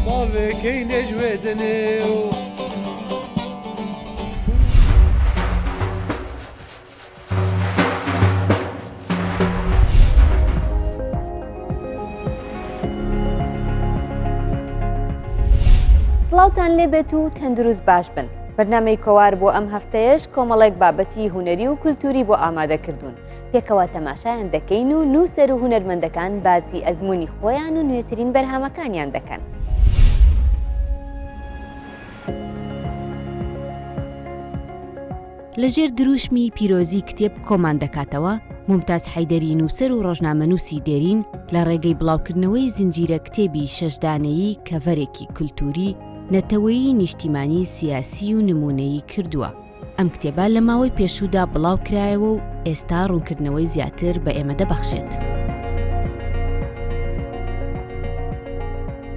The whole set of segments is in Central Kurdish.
باوێکەی نێژوێ دەنێ و سڵاوتان لێبێت و تەندروست باش بن. بەرنامەی کۆوار بۆ ئەم هەفتەیەش کۆمەڵێک بابەتی هونەری و کولتوری بۆ ئامادەکردوون. پێکەوە تەماشایان دەکەین و نووسەر و هونەرمەندەکان باسی ئەزموونی خۆیان و نوێترین بەرهەمەکانیان دەکەن. لەژێر دروشمی پیرۆزی کتێب کۆمان دەکاتەوە مومتاز حەیدەری نووسەر و ڕۆژنامەنووسی دێرین لە ڕێگەی بڵاوکردنەوەی زنجیرە کتێبی شەشدانەیی کەڤەرێکی کولتوری نەتەوەیی نیشتیمانی سیاسی و نمونەیی کردووە. ئەم کتێبە لە ماوەی پێشوودا بڵاو کرایەوە و ئێستا ڕوونکردنەوەی زیاتر بە ئێمە دەبەخشێت.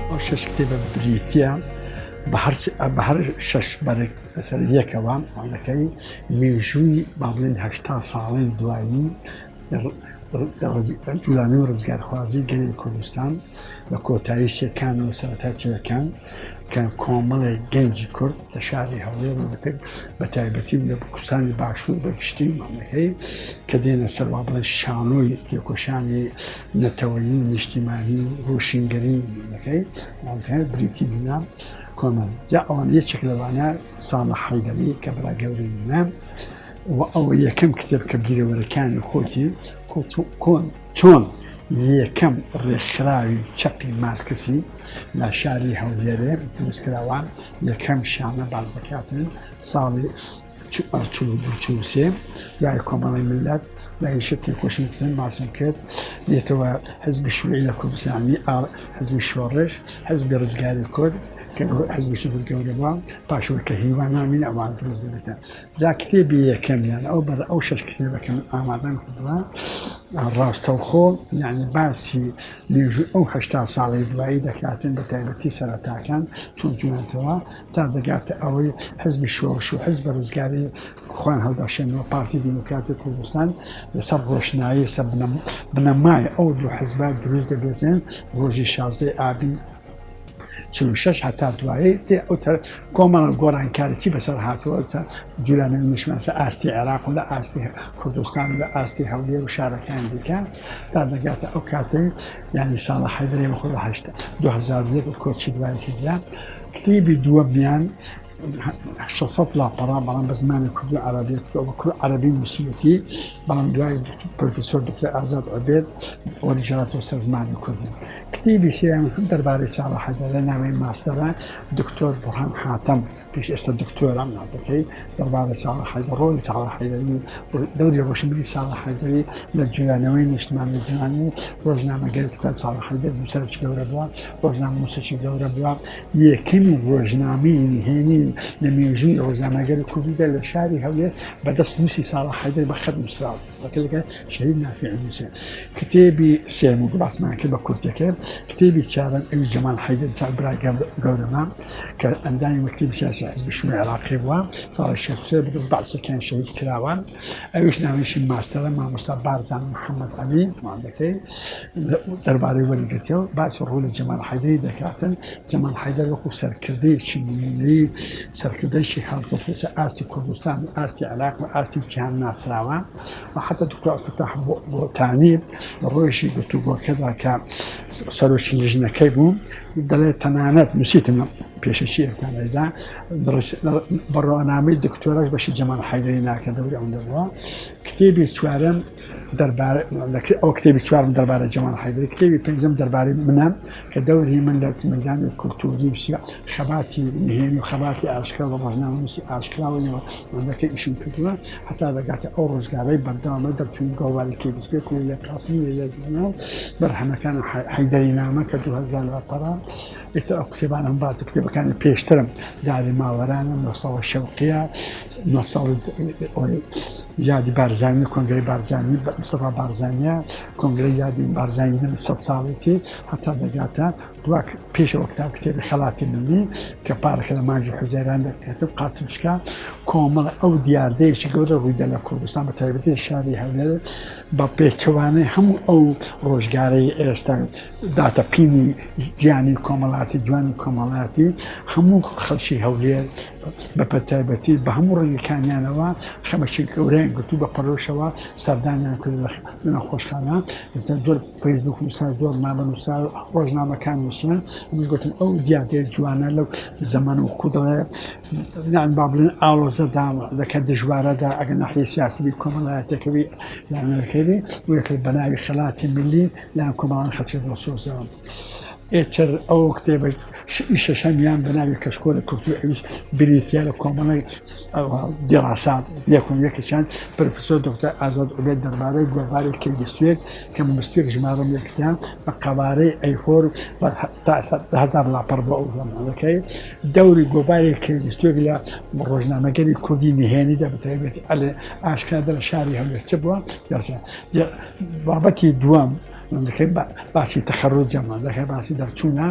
ئەو شەش کتێبە بریتیە بە هەر شەش بەرێک لەسەر یەکەوە ئەوەکەی مێژووی با بڵێن 80 ساڵی دوایی جوولانی و ڕزگارخوازی گەلی کوردستان بە کۆتایی چێکان و سەرەتا چێکان کە کۆمەڵی گەنجی کورد لە شاری هەولێر بە تایبەتی لە کوردستانی باشوور بەگشتی مامەکەی کە دێنە سەر وا بڵێن شانۆی تێکۆشانی نەتەوەیی نیشتیمانی ڕۆشنگەری مامەکەی مامەکەی بریتی بینە کۆمەڵ جا ئەوان یەکێک لەوانە ساڵح حەیدەری کە برا گەورەی بینە و ئەوە یەکەم کتێب کە بیرەوەرەکانی خۆتی چۆن یەکەم ڕێکخراوی چەپی مارکسی لە شاری هەولێرێ دروستکراوە یەکەم شانە باز دەکاتن ساڵی 1940 دوای کۆمەڵی ملت لای شتی کۆشم کردن ماسم کرد دێتەوە حزبی شووعی لە کوردستانی حزبی شۆڕش حزبی ڕزگاری کورد کە حزبی شوور گەورە بووە پاشەوەی کە هیوان نامین ئەوان دروست دەبێتە جا کتێبی یەکەمیان ئەو شەش کتێبەکەم ئامادەم کردووە ڕاستەوخۆ یعنی باسی مێژووی ئەو 80 ساڵی دوایی دەکاتن بە تایبەتی سەرەتاکان چۆن جوێنێتەوە تا دەگاتە ئەوەی حزبی شۆڕش و حزب ڕزگاری خوان هەڵداشێنەوە پارتی دیموکراتی کوردستان لەسەر ڕۆشنایی سەر بنەمای ئەو دوو حزبە دروست دەبێتن ڕۆژی 16 ئابی 46 هەتا دوایی کۆمەڵە گۆڕانکاریی بەسەر هاتووە جوولانە نیشمانسە ئاستی عێراق و لە ئاستی کوردستان و لە ئاستی هەولێر و شارەکان دیکە تا دەگاتە ئەو کاتەی یعنی ساڵە حەیدەری بەخۆ 2001 کۆچی دوای کردرا کتێبی دووەمیان 600 لاپەڕا بەڵام بە زمانی کورد و عەرەبیەت عەرەبی نووسیەتی بەڵام دوای پرۆفێسۆر دکتۆر ئازاد عوبێد وەرجێڕێتەوە سەر زمانی کوردی کتێبی سێیان دەربارەی ساڵح حەیدەری لە ناوەی ماستەرە دکتۆر بورهان حاتەم پێش ئێستا دکتۆرە ناوەکەی دەربارەی ساڵح حەیدەری ڕۆڵی ساڵح حەیدەری دەوری ڕۆشنبیری ساڵح حەیدەری لە جوولانەوەی نیشتیمانی جیهانی ڕۆژنامەگەری کوتاب ساڵح حەیدەری نووسەرێکی گەورە بووە ڕۆژنامە نووسێکی گەورە بووە یەکەمی ڕۆژنامەی نهێنی لە مێژووی ڕۆژنامەگەری کوردیدا لە شاری هەولێر بەدەست نووسی ساڵح حەیدەری بە خەت نووسراوە بەکەلەکە شەهید نافیع نووسێ کتێبی سێم و باسمان کرد بە کورتەکە کتێبی چارەم ئەوی جەمال حەیدەری چاکبرا گەورەمە کە ئەندامی مەکتەبی سیاسی حزبی شووعی عێراقی بووە ساڵی 63 بەدەست بەعسیەکان شەهید کراوە ئەویش ناوێشی ماستەرە مامۆستا بارزان محەممەد عەلی ماندەکەی دەربارەی وەرگرتەوە باسی ڕۆڵی جەمال حەیدەری دەکاتن جەمال حەیدەری وەکو سەرکردەیەکی نمونەیی سەرکردەیەکی هەڵگرتووە ئاستی کوردستان و ئاستی عێراق و ئاستی جیهان ناسراوە و حتا دکتۆر عەبدولفتاح بۆتانی لە ڕۆژی گفتوگۆکەدا کە سەرۆکی لیژنەکەی بوو دەڵێت تەنانەت نووسیتم پێشەکی ئەکانەدا بەڕۆنامەی دکتۆرەش بەشی جەمال حەیدەری ناکە دەوری ئەوەندە بووە کتێبی چوارەم ئەو کتێبی چوارم دەربارە جەمال حەیدەری کتێبی پێنجەم دەربارەی منە کە دەوری من لە مەیدانی کولتوری و خەباتی نهێنی و خەباتی ئاشکرا و ڕۆژنامەنووسی ئاشکراوەیەوە مندەکەی ئیشم کردووە هەتا دەگاتە ئەو ڕۆژگارەی بەردەوامە دەرچوونی گۆڤارێکی بچێت و لە قاسمی لە ژورناڵ بەرهەمەکان حەیدەری نامە کە 2000 لاپەڕە ئێتر ئەو کتێبان هەم باتە کتێبەکانی پێشترم داری ماوەرانە نۆسەڵە شەوقیە نۆسەڵ یادی بارزانی کۆنگرەی بارزانی مستەفا بارزانیە کۆنگرەی یادی بارزانی 100 ساڵێتی هەتا دەگاتە دواك پیش وقتا كتاب خلاتی منی که پارک لماج حزیران كتب قاسم شکا کامل او دیاردهشی گوره روی دل کردستان به تایبەتی شاری هەولێر بە پێچەوانەی هەموو ئەو ڕۆژگارەی ئێستا داتە پینی گیانی کۆمەڵاتی جوانی کۆمەڵاتی هەموو خەڵکی هەولێر بە تایبەتی بە هەموو ڕێگەکانیانەوە خەمەکی گەورەیان گرتو بە پەرۆشەوە سەردانیان کرد لە نەخۆشخانە زۆر فەیسبوک نووسا زۆر نامە نووسا ڕۆژنامەکان نووسن ئەمەش گوتن ئەو دیاردەی جوانە لەو زەمانە وەکو دەڵێ یان با بڵێن ئاڵۆزەدا لەکە دژوارەدا ئەگەر ناحیە سیاسی کۆمەڵایەتێکەوی لە ئەمریکەوی وەکل بە ناوی خەلاتی ملی لایەن کۆمەڵان خەڵکی دڵسۆزەوە ئێتر ئەو کتێبە شەشەمیان بە ناوی کەشکۆلە کورتوی ئەویش بریتیە لە کۆمەڵی دیڕاسات یەکم یەکێکیان پرۆفێسۆر دکتۆر ئازاد عوبێد دەربارەی گۆڤاری کەیگەستوێک کە مەستوێک ژمارەم یەکتیان بە قەبارەی ئەیفۆر تا 1000 لاپەر بۆ ئەو زەمانەکەی دەوری گۆڤاری کەیگەستوێک لە ڕۆژنامەگەری کوردی نهێنیدا بە تایبەتی ئاشکرا لە شاری هەولێر چ بووە بابەتی دووەم باسی تەخەڕوجەمە دەکە باسی دەرچوونە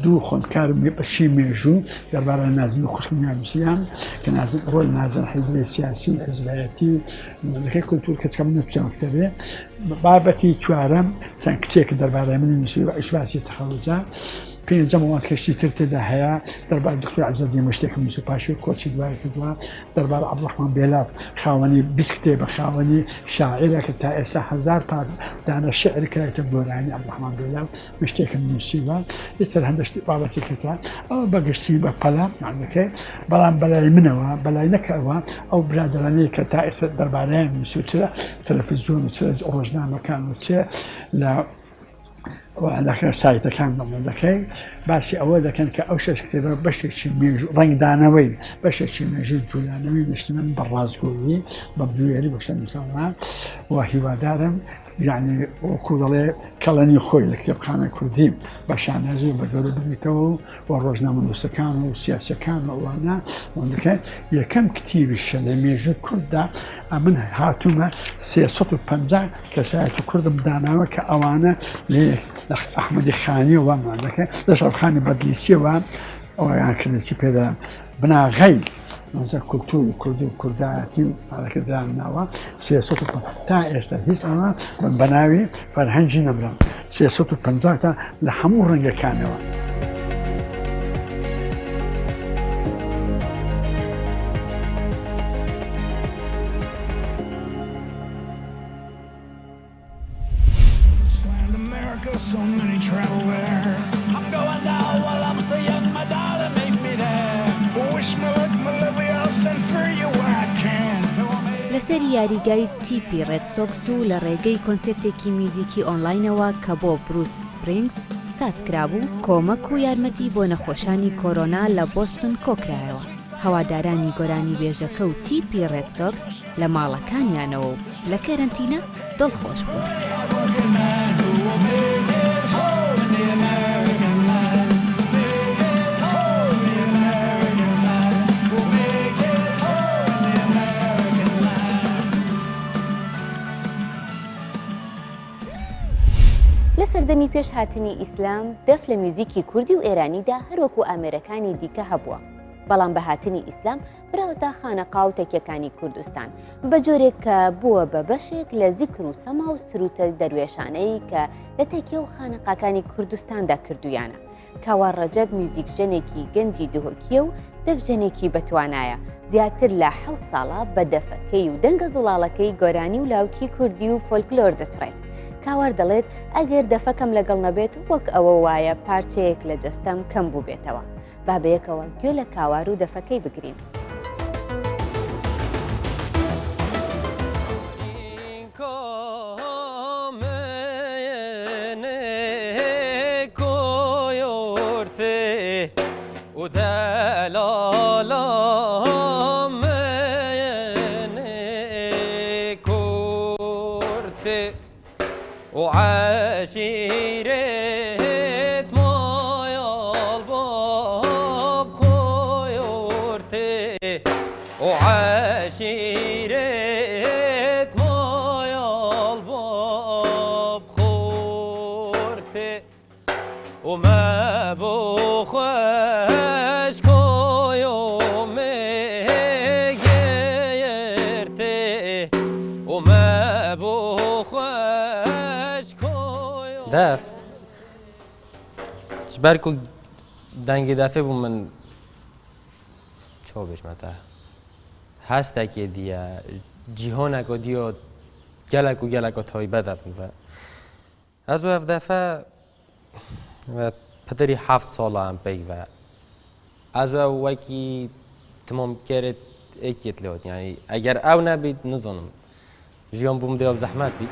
دوو خوێندکار بەشی مێژوو دەربارەی نازن و خوشکمیان نووسیان کە نازن ڕۆی نازن حیدری سیاسی حزبایەتی دەکەی کولتور کەچکەم نووسیانکتەبێ بابەتی چوارەم چەند کتێک دەربارەی منی نووسی و ئیش باسی تەخەڕوجە پێنجەم ئەوان کەشتی تر تێدا هەیە دەربار دکتۆر عەزەدی مشتێکم نووسی پاشوی کۆچی دوای کردووە دەربار عەبدوڵڕەحمان بێلاف خاوەنی 20 کتێبە خاوەنی شاعرە کە تا ئێستا 1000 پار دانە شعر کرایەتە گۆرانی عەبدوڵڕەحمان بێلاف مشتێکم نووسیوە ئیتر هەندێک بابەتی کردە ئەوە بەگشتی بە پەلە معنەکەی بەڵام بەلای منەوە بەلای نەکەوە ئەو برادرانەی کە تا ئێستا دەربارەیان نووسی و چرا تەلەڤیزیۆن و چرا ڕۆژنامەکان و چێ لە لەکە سایتەکان دەکەی باسی ئەوە دەکەن کە ئەو شەش کتێبە بەشێکی مێژوو ڕنگدانەوەی بەشێکی مێژوو جوولانەوەی نیشتمن بە ڕازگۆیی بە بوێری بەشتە نووسان و هیوادارم یعنی وەکو دەڵێ کەڵەنی خۆی لە کتێبخانە کوردی بە شانازی بە گەورە ببیتەوە و ڕۆژنامە نووسەکان و سیاسەکان ئەوانە دەکە یەکەم کتێبیشە لە مێژووی کورددا من هاتوومە 350 کەسایەتی کوردم داناوە کە ئەوانە لە ئەحمەدی خانی وەمان دەکە لە شەڕخانی بەدلیسیەوە ئەویان کردنسی پێدەران بناغەی کولتور و کوردی و کوردایەتی و ئاڵەکەدران ناوە 350 تا ئێستا هیچ ئەوە بە ناوی فەرهەنگی نەبرام 350 تا لە هەموو ڕەنگەکانەوە. So many travel there. I'm going down while I'm still young, my darling, meet me there. Wish me luck, my lovely, I'll send for you when I can. لەسەر یاریگای تیپی ڕێد سۆکس و لە ڕێگەی کۆنسرتێکی میوزیکی ئۆنلاینەوە کە بۆ بروس سپرینگز سازکرابوو کۆمەک و یارمەتی بۆ نەخۆشانی کۆرۆنا لە بۆستن کۆکرایەوە. هەوادارانی گۆرانی بێژەکە و تیپی ڕێد سۆکس لە ماڵەکانیانەوە و لە کەرەنتینە دڵخۆش بوون. لە سەردەمی پێش هاتنی ئیسلام دەف لە میوزیکی کوردی و ئێرانیدا هەروەکو ئامێرەکانی دیکە هەبووە. بەڵام بە هاتنی ئیسلام براوەتە خانەقا و تەکیەکانی کوردستان بە جۆرێک کە بووە بە بەشێک لە زیکر و سەما و سروتە دەروێشانەی کە لە تەکیە و خانەقاکانی کوردستاندا کردویانە. کاوار ڕەجەب میوزیکژنێکی گەنجی دهۆکیە و دەفژنێکی بەتوانایە زیاتر لە 7 ساڵە بە دەفەکەی و دەنگە زوڵاڵەکەی گۆرانی و لاوکی کوردی و فۆلکلۆر دەچڕێت. کاوار دەڵێت ئەگەر دەفەکەم لەگەڵ نەبێت وەک ئەوە وایە پارچەیەک لە جەستەم کەم بوو بێتەوە. با بەیەکەوە گوێ لە کاوار و دەفەکەی بگرین. وعشيرة مايال باب خيورتي وعشيرة مايال باب خورتي وما خوش کویو میگرته و مبو خوش کویو دف جبركو دنگ دفه بو من چو بشمته هسته که دیه جیهانک و دیو گلک و گلک و تایبه دفن و از او دفعه و پدری 7 ساله هم پی و از او وکی تمام کرد اکیت لیود یعنی اگر او نبید نزانم جیان بوم دیاب زحمت بید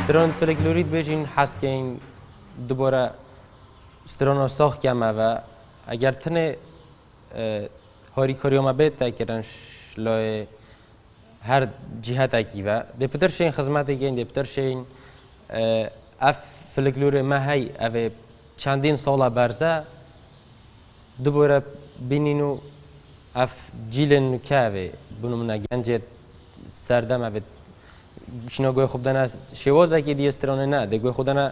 استران فلکلورید بیشین هست که این دوباره استران ساخت کمه و اگر تنه هاری کاری ما بیت تکرنش لای هر جهت اکی و دپتر شین خدمت اکی دپتر شین اف فلکلور ما هی اوه چندین سال برزه دوباره بینینو اف جیل نکه بونو من گنجت سردم اوه شنا گوی خوب دانه شوازه که دی استرانه نه ده گوی خود دانه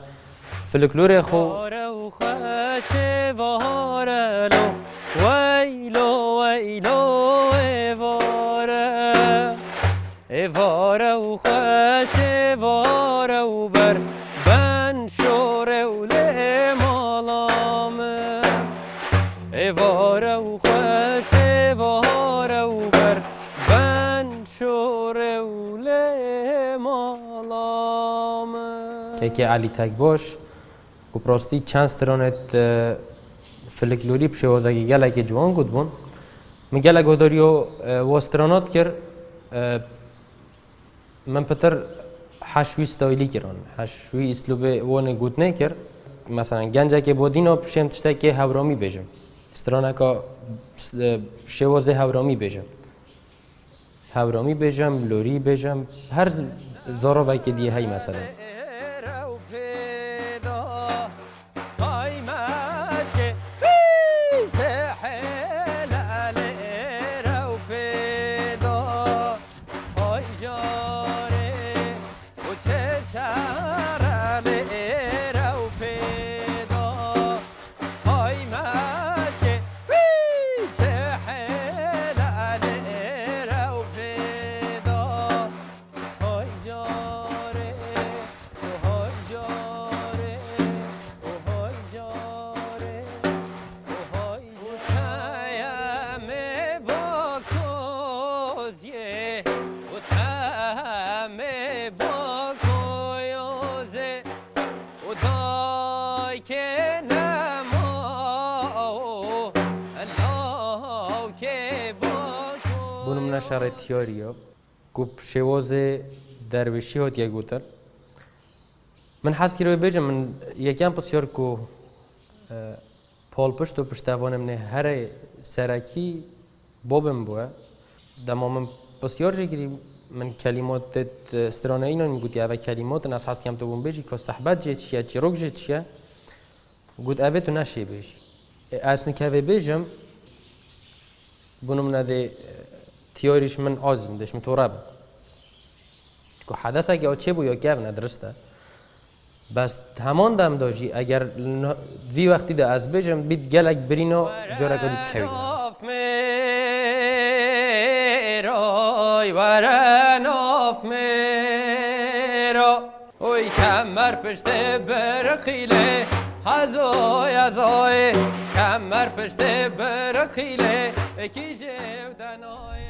فلکلور خو وارو خوش وارلو ویلو ویلو وارو خوش وارو بر بن شورو لمالامه وارو خوش وارو بر بن شورو لمالامه که علی تک باش و پراستی چند استرانت فلکلوری بشوازه که گله که جوان گود بون من گله گوداریو و استرانات کر من پتر حشوی استایلی کرن حشوی اسلوب وان گود نکر مثلا گنجه که بودینا پشم تشته که هورامی بیجم استرانه که شوازه هورامی بیجم لوری بیجم هر زاراوی که دیه هی مثلا بونم نشاره تیاریا گوب شواز درویشی هات یک گوتر من حس کردم بیچم من یکم بسیار کو پال پشت و پشتوانم نه هر سرکی بابم بوده دما من بسیار جگری من کلمات استرانه اینا میگویی اوه کلمات ناس هست کم تو بوم بیچی که صحبت جه چیه چیروک جه چیه گود اوه تو نشی بیش اصلا که اوه بیچم بونم نده تیاریش من آزم داشت من تو رب که حدث اگه چه بو یا گف ندرسته بس همان دم داشتی اگر وی وقتی ده از بیجم بید گلک برینو جارا کدی کوی ورن آف میرا اوی کمر پشت برقیله هزای کمر پشت برقیله اکی جودنای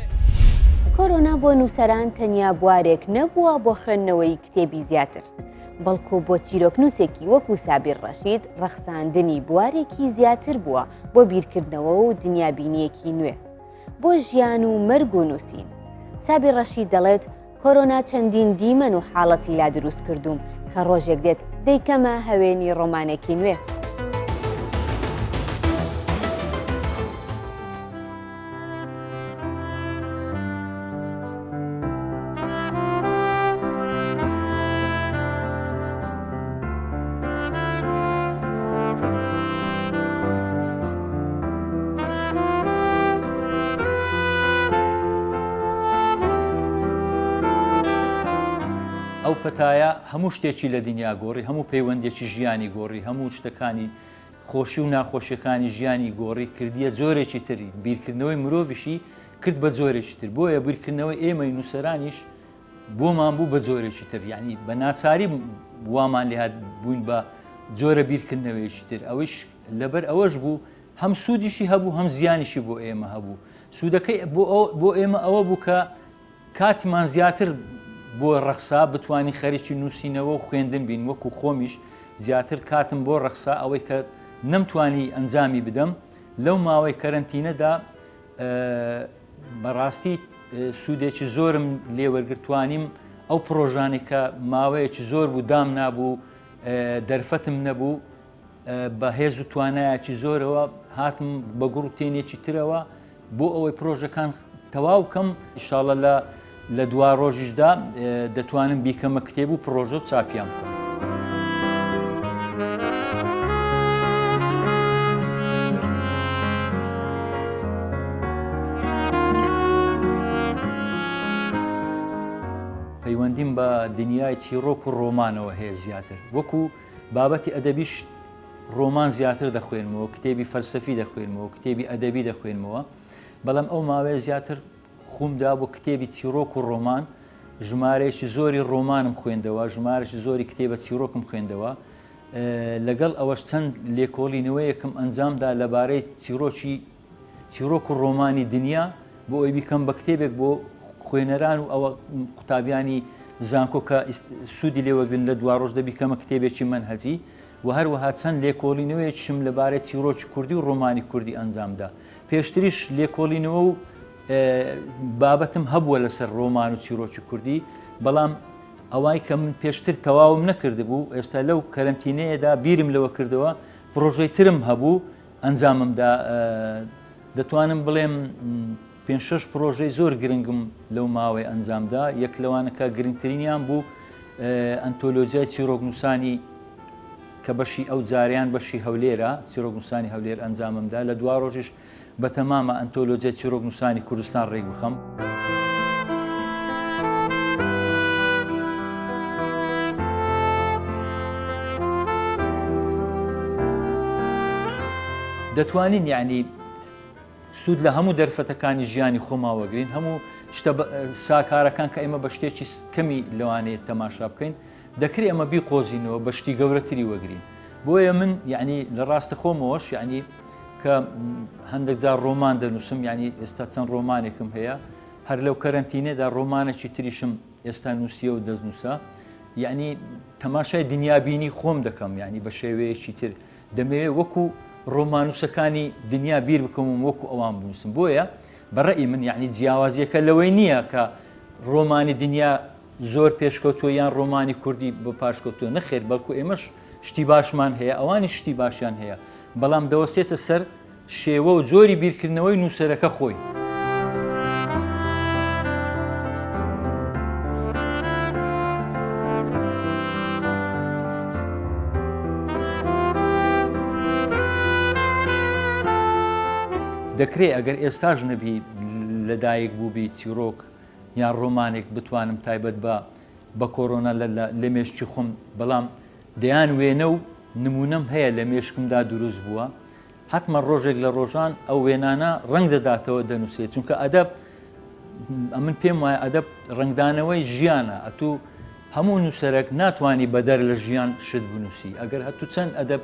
کۆرۆنا بۆ نووسەران تەنیا بوارێک نەبووە بۆ خوێندنەوەی کتێبی زیاتر بەڵکو بۆ چیرۆکنووسێکی وەکو سابیر ڕەشید ڕەخساندنی بوارێکی زیاتر بووە بۆ بیرکردنەوە و دنیابینیەکی نوێ بۆ ژیان و مەرگ و نووسین سابیر ڕەشید دەڵێت کۆرۆنا چەندین دیمەن و حاڵەتی لا دروست کردووم کە ڕۆژێک دێت دەیکەمە هەوێنی ڕۆمانێکی نوێ پەتایە هەموو شتێکی لە دنیا گۆڕی، هەموو پەیوەندێکی ژیانی گۆڕی، هەموو شتەکانی خۆشی و ناخۆشیەکانی ژیانی گۆڕی کردیە جۆرێکی تری. بیرکردنەوەی مرۆڤیشی کرد بە جۆرێکی تر. بۆیە بیرکردنەوەی ئێمەی نووسەرانیش بۆمان بوو بە جۆرێکی تر، یعنی بە ناچاری وامان لێهات بووین بە جۆرە بیرکردنەوەیکی تر. ئەوەش لەبەر ئەوەش بوو هەم سوودیشی هەبوو هەم زیانیشی بۆ ئێمە هەبوو. سوودەکەی بۆ ئێمە ئەوە بوو کە کاتیمان زیاتر بۆ ڕەخسا بتوانین خەریکی نووسینەوە و خوێندن بین. وەکو خۆمیش زیاتر کاتم بۆ ڕەخسا ئەوەی کە نەمتوانی ئەنجامی بدەم لەو ماوەی کەرەنتینەدا بەڕاستی سوودێکی زۆرم لێوەرگرتوانیم ئەو پرۆژانی کە ماوەیەکی زۆر بوو دام نابوو دەرفەتم نەبوو بە هێز و توانایەکی زۆرەوە هاتم بە گوڕ و تێنێکی ترەوە بۆ ئەوەی پرۆژەکان تەواو بکەم. ئینشاڵڵا لە دوا ڕۆژیشدا دەتوانم بیکەمە کتێب و پرۆژە و چاپیان بکەم. پەیوەندیم بە دنیای چیرۆک و ڕۆمانەوە هەیە زیاتر. وەکو بابەتی ئەدەبیش ڕۆمان زیاتر دەخوێنمەوە، کتێبی فەلسەفی دەخوێنمەوە، کتێبی ئەدەبی دەخوێنمەوە، بەڵام ئەو ماوەیە زیاتر خومدا بۆ کتێبی چیرۆک و ڕۆمان. ژمارەیەکی زۆری ڕۆمانم خوێندەوە، ژمارەی زۆری کتێبە چیرۆکم خوێندەوە. لەگەڵ ئەوەش چەند لێکۆڵینەوەیەکم ئەنجامدا لەبارەی چیرۆک و ڕۆمانی دنیا بۆ ئەوی بیکەم بە کتێبێک بۆ خوێنەران و ئەوە قوتابیانی زانکۆ کە سوودی لێوەگرن لە دوا ڕۆژ دەبیکەمە کتێبێکی منهەجی و هەروەها چەند لێکۆڵینەوەیەکیشم لەبارەی چیرۆکی کوردی و ڕۆمانی کوردی ئەنجامدا. پێشتریش لێکۆڵینەوە و بابەتم هەبووە لەسەر ڕۆمان و چیرۆکی کوردی، بەڵام ئەوای کە من پێشتر تەواوم نەکرد بوو ئێستا لەو کەرەنتینەیەدا بیرم لەوە کردەوە پرۆژەی ترم هەبوو ئەنجاممدا. دەتوانم بڵێم 5-6 پرۆژەی زۆر گرنگم لەو ماوەی ئەنجامدا. یەک لەوانەکە گرنگترینیان بوو ئەنتۆلۆجیای چیرۆکنووسانی کە بەشی ئەو جاریان بەشی هەولێرە چیرۆکنووسانی هەولێر ئەنجاممدا. لە دوا ڕۆژیش بە تەمامە ئەنتۆلۆجیای چیرۆکنووسانی کوردستان ڕێک بخەم. دەتوانین یعنی سوود لە هەموو دەرفەتەکانی ژیانی خۆماوەگرین، هەموو شتە ساکارەکان کە ئێمە بە شتێکی کەمی لەوانەیە تەماشا بکەین دەکرێت ئەمە بیقۆزینەوە بە شتی گەورەتری وەگرین. بۆیە من یعنی لە ڕاستە خۆمەوەش یعنی کە هەندێک جار ڕۆمان دەنووسم، یعنی ئێستا چەند ڕۆمانێکم هەیە، هەر لەو کەرەنتینێدا ڕۆمانێکی تریشم ئێستا نووسیە و دەستنووسە، یعنی تەماشای دنیابینی خۆم دەکەم، یعنی بە شێوەیەکی تر دەمەوێت وەکو ڕۆمانووسەکانی دنیا بیر بکەم و وەکو ئەوان بنووسم. بۆیە بەڕێی من یعنی جیاوازیەکە لەوەی نییە کە ڕۆمانی دنیا زۆر پێشکەوتووە یان ڕۆمانی کوردی بە پاشکەوتووە، نەخێر، بەڵکو ئێمەش شتی باشمان هەیە، ئەوانی شتی باشیان هەیە، بەڵام دەوەستێتە سەر شێوە و جۆری بیرکردنەوەی نووسەرەکە خۆی. دەکرێت ئەگەر ئێستاژ نەبی لەدایک بووبی چیرۆک یان ڕۆمانێک بتوانم تایبەت بە کۆرۆنا لە مێشکی خۆم، بەڵام دەیان وێنە و نمونەم هەیە لە مێشکمدا دروست بووە، حتممە ڕۆژێک لە ڕۆژان ئەو وێنانە ڕنگ دەداتەوە دەنووسێت، چونکە ئەدەب من پێم وایە ئەدەب ڕنگدانەوەی ژیانە، ئەتوو هەموو نووسەرێک ناتوانانی بەدەر لە ژیان شت بنووسی، ئەگەر هەتوو چەند ئەدەب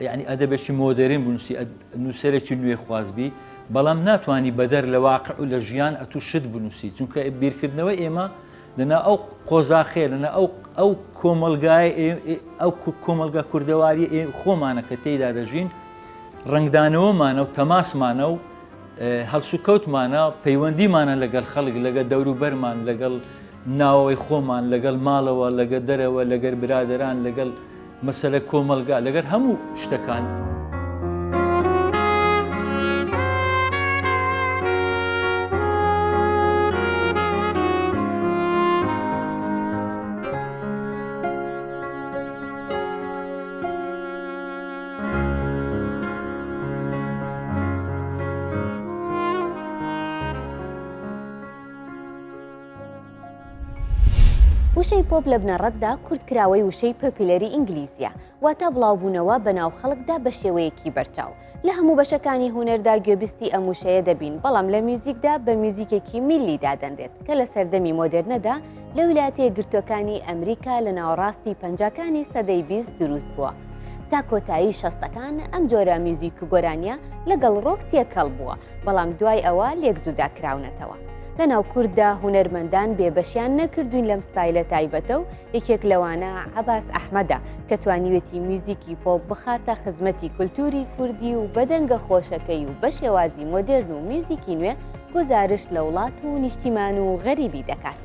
یعنی ئەدەبێکی مۆدەرن بنووسی، نووسەرێکی نوێ خوازبی، بەڵام ناتوانانی بەدەر لە واقع و لە ژیان ئەتوو شت بنووسی، چونکە بیرکردنەوەی ئێمە لەنا ئەو قۆزاخێ لەنا ئەو کۆمەلگای ئەو کۆمەلگا کوردەواری خۆمانە کە تێیدا دەژین، ڕنگدانەوەمانە و تەماسمانە و هەڵسوکەوتمانە، پەیوەندیمانە لەگەڵ خەڵک، لەگەڵ دەوروبەرمان، لەگەڵ ناوەوەی خۆمان، لەگەڵ ماڵەوە، لەگەڵ دەرەوە، لەگەڵ برادەران، لەگەڵ مەسەلە کۆمەلگا، لەگەر هەموو شتەکان. وشەی پۆپ لە بنەڕەتدا کورتکراوەی وشەی پۆپیلەری ئینگلیزیە واتە بڵاوبوونەوە بەناو خەڵکدا بە شێوەیەکی بەرچاو لە هەموو بەشەکانی هونەردا گوێبیستی ئەم وشەیە دەبین بەڵام لە میوزیکدا بە میوزیکێکی میلیدا دەنرێت کە لە سەردەمی مۆدرنەدا لە ویلایەتە یەکگرتووەکانی ئەمریکا لە ناوەڕاستی پەنجاکانی سەدەی 20 دروست بووە تا کۆتایی شەستەکان ئەم جۆرە میوزیک و گۆرانیە لەگەڵ ڕۆک تێکەڵ بووە بەڵام دوای ئەوە لێکجوودا کراونەتەوە لە ناو کورددا هونەرمەندان بێبەشیان نەکردوین لەم ستایلە تایبەتە و یەکێک لەوانە عەباس ئەحمەدە کە توانیوێتی میوزیکی پۆپ بخاتە خزمەتی کولتوری کوردی و بەدەنگە خۆشەکەی و بە شێوازی مۆدرن و میوزیکی نوێ گزارش لە وڵات و نیشتیمان و غەریبی دەکات.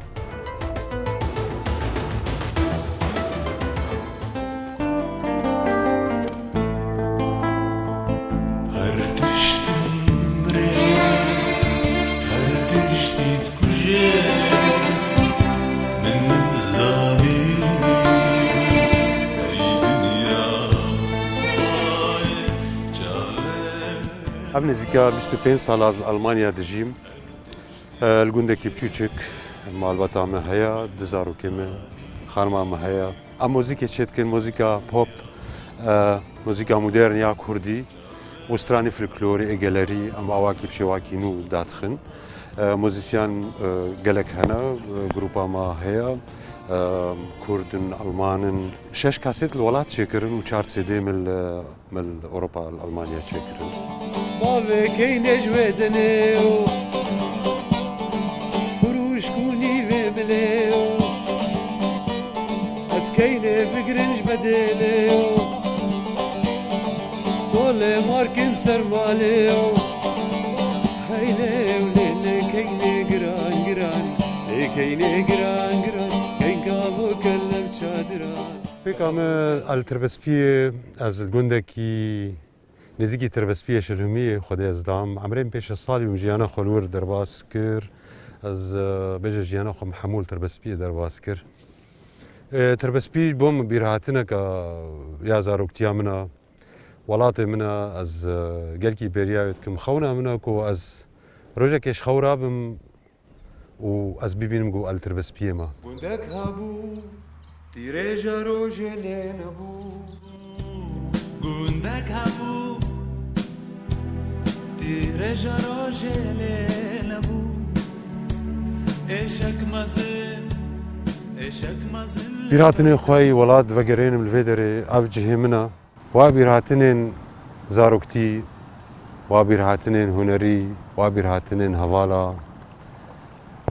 ئەم نزیکە 25 ساڵ از ئەڵمانیا دژیم گوندێکی بچووچک ماڵبەتامە هەیە دزارۆکێمە خانمامە هەیە ئەم مۆزیکێ چێتکن مۆزیکا پۆپ مۆزیکا مودێرن یا کوردی وسترانی فلکلۆری ئێگەلەری ئەم ئاواکی پشێواکین و داتخن مۆزیسیان گەلک هەنە گروپاما هەیە کوردن ئەڵمانن 6 کاسێت لە وڵات چێکردن و 4 CD مل ئەوروپا ئەڵمانیا چێکردن باوێکەی نەژوێدنێ و بروشکوونی وێ بلێ و ئەسکەینێ بگرنج بەدێنێ و تۆ لێ مارکم سەرمالێ و هەیلێ و لێکەینێ گران گران لێکەینێ گران گران کەینگاوۆکە لەم چادران پێکامە ئەلتربەسپیە ئەز گوندێکی نزیکی تربەسپیە شرهمیە خودی ئەزدام ئەمرێن پێشە ساڵی و ژیانە خۆلور دەرباس کرد ئەز بێژە ژیانە خۆم هەموو تربەسپیە دەرباس کرد تربەسپی بۆم بیرهاتنەکە یا زارۆکتیا منە وڵاتێ منە ئەز گەلکی بێریاوێت کەم خەونە منە کۆ ئەز ڕۆژێکێش خەورا بم و ئەس ببینم گو ئەل تربەسپیێمە گوندەک هەبوو تیرێژە ڕۆژێ لێ نەبوو گوندەک هەبوو تیرێژە ڕۆژێ لێ نەبوو ئێشەک مەزن ئێشەک مەزن بیرهاتنێ خۆی وڵات vegirênim li vê derê ev cihê min e wa bîrhatinên zaroktî wa bîrhatinên hunerî wa bîrhatinên hevala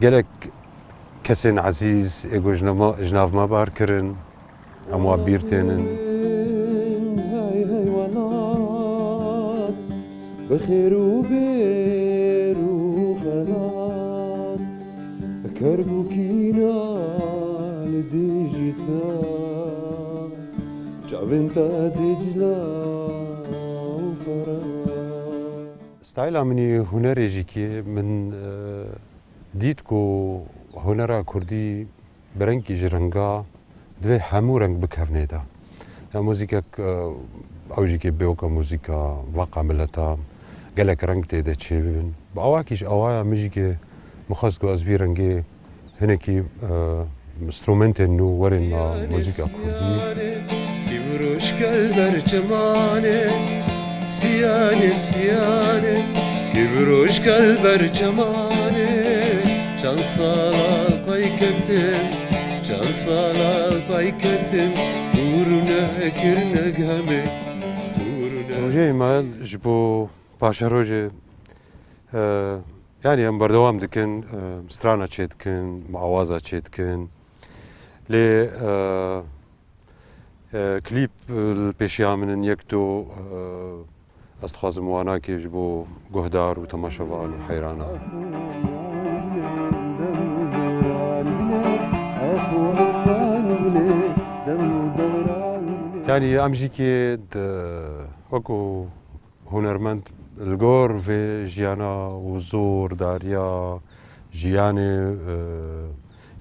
gelek kesên ezîz ê got ji nav me bar kirin em wa bîr tênin بخير وبير وخلات كربوكينا لديجيتا جابنتا دجلا وفرات ستایلا منی هوnerêjîkê min dît ku hunera Kurdî bi rengî ji renga divê hemû reng bikevnê de ya mûzîkek ew jîkê bêwka mûzîka vaqa milleta gelek reng tê de çêbin bi awakî ji awaya min jîkê mixwast ku ez vî rengê hinekî instrumentên nû werin ma mûzîka Kurdî كبروشكل برجمانه سيانه سيانه كبروشكل برجمانه شان صالا بايكتم شان صالا بايكتم ورنا كرنا قامه Projeyê me ji bo paşerojê yanî em berdewam dikin strana çê dikin awaza çê dikin lê klîp pêşiya min in yek do ez dixwazim wanakê ji bo guhdar û temaşevan û heyranan yanî em jîkê wekû hunermend li gor vê jiyana û zor dariya jiyanê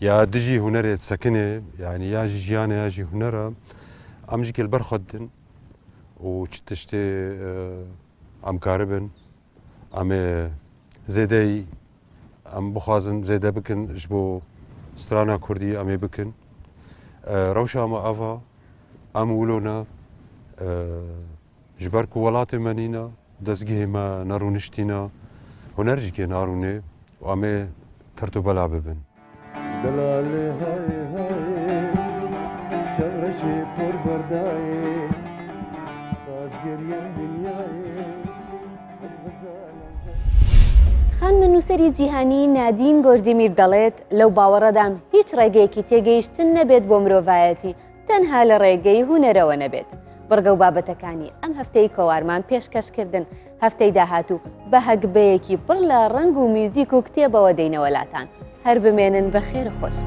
ya dijî hunerê sekinê yanî ya jî jiyanê ya jî hunera em jîkê li ber xwe didin û çi tiştê em karibin em ê zêdeyî em bixwazin zêde bikin ji bo strana Kurdî em ê bikin روشا ما أفا أمولونا جبرك ولات منينا دزجه ما نارونشتينا ونرجع نارونه وأمي ترتو بلا ببن دلالي هاي هاي شغرشي بور برداي تازجريان دنياي خان منووسری جیهانی نادین گۆردیمیر دەڵێت لەو باوەڕەدام هیچ ڕێگەیەکی تێگەیشتن نەبێت بۆ مرۆڤایەتی تەنها لە ڕێگەی هونەرەوە نەبێت. بڕگە و بابەتەکانی ئەم هەفتەی کۆوارمان پێشکەشکردن هەفتەی داهاتوو بە هەگبەیەکی پڕ لە ڕنگ و میوزیک و کتێبەوە دەینەوەلاتان هەر بمێنن بە خێر خۆش.